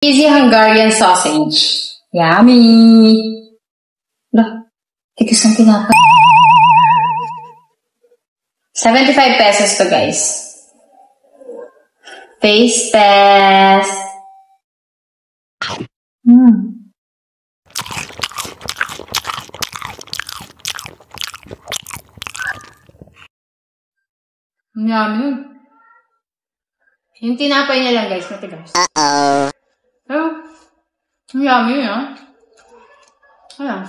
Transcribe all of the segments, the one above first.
Easy Hungarian sausage. Yummy! Lah, tigas ng tinapay. 75 pesos to, guys. Taste test. Yummy. Yung tinapay niya lang, guys, matigas. Oh, yummy, ah. Ayan.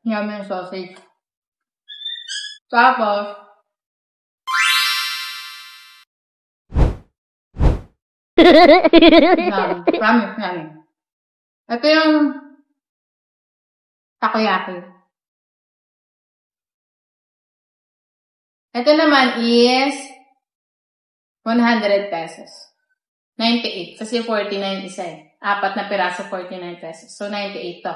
Yummy yung sausage. Tapos, promise namin. Ito yung takoyaki. Ito naman is 100 pesos. 98. Kasi 49 isa eh. 4 na piraso, 49 pesos. So, 98 to.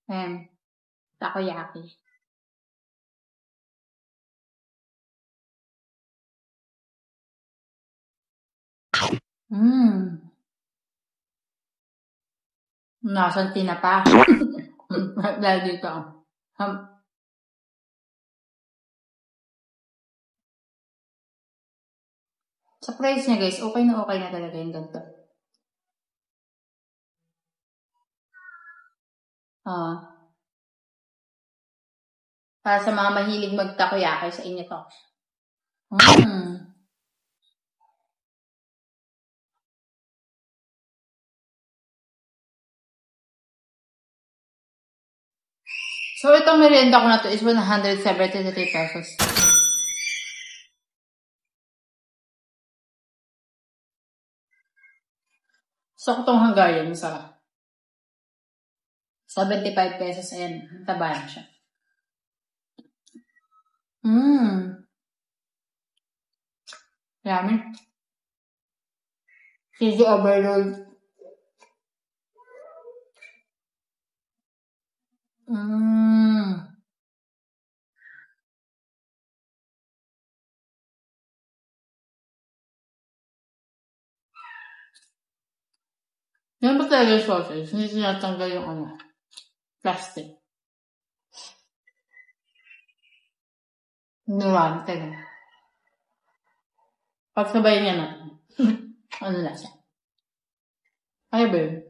Ayan. Takoyaki. Nasaan tinapa? Dahil dito. Sa price niya, guys, okay na talaga yung ganito. Para sa mga mahilig magtakoyaki sa inyo to. So, itong merienda ko na to is 173 pesos. So, itong Hungarian, masarap. 75 pesos, ayan. Taba na siya. Yummy. Cheesy overload. Yan ba talaga yung sausage? Hindi sinatanggal yung plastic. Nuwante na. Pagsabayin niya natin. Ano na siya? Ay ba yun?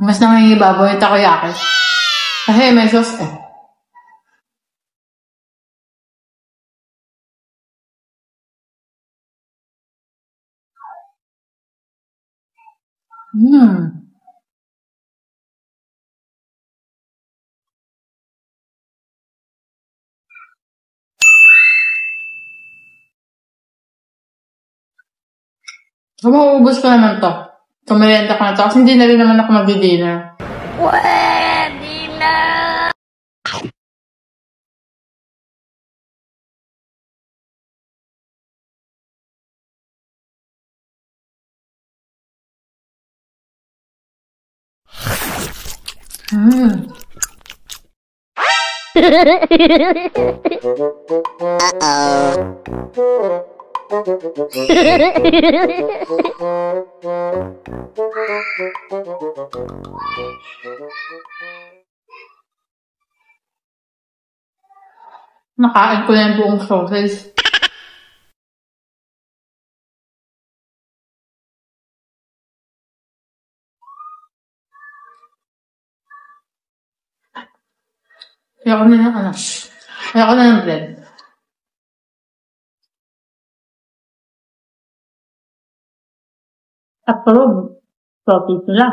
Mas nangingibabaw yung takoyaki. Kasi may sauce eh. So, mauubos ko naman to. Kumerienda ko na to. Kasi hindi na rin naman ako mag-dinner. Pwede na! Nakain ko na yung buong sausage. Ayoko na ng ano. Ayoko na ng bread. Approve. Sausage nila.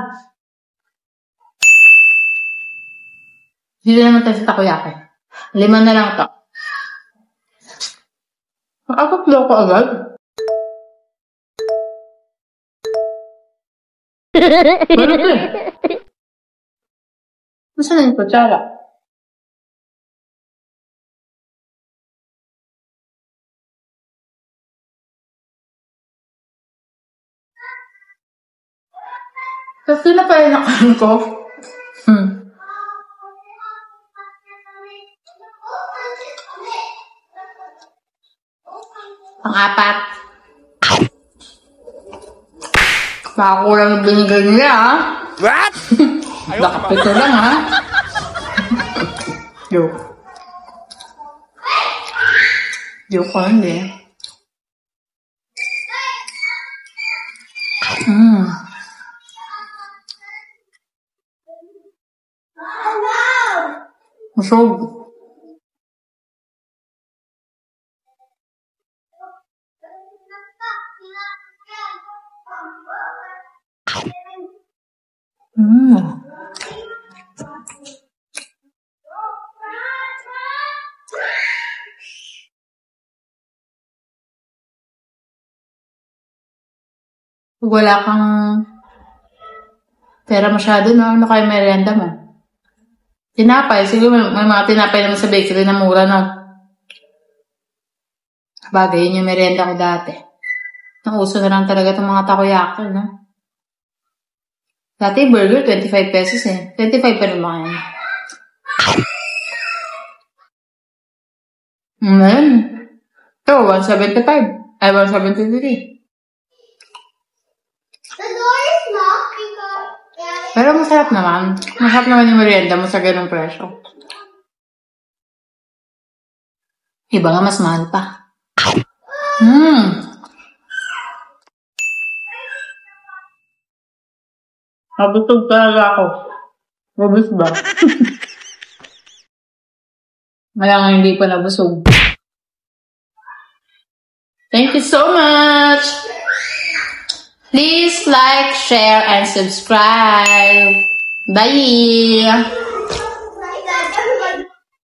Hindi naman tayo sa takoyaki. 5 na lang to. Nakakaplo ko agad. Pero ito eh. Nasaan yung kutsara? Kasi na pala nakain ko. Pang-apat. Makakulang yung binigay nila, ha? What? Nakapito lang, ha? Joke. Joke ko, hindi. Masog. Kung wala kang pera masyado, no? Ano kayo merienda mo? Tinapay. Siguro may mga tinapay naman sa bakery na mura, no? Bagay, yun yung merienda ko dati. Nauso na lang talaga itong mga takoyaki, no? Dati burger, 25 pesos eh. 25 pa rin ba yan? Ngayon, ito, 175. Ay, 173. Pero masarap naman. Masarap naman yung merienda mo sa ganung presyo. Iba nga mas mahal pa. Nabusog talaga ako. Mabus ba? Kaya nga hindi pa nabusog. Thank you so much! Please like, share, and subscribe. Bye!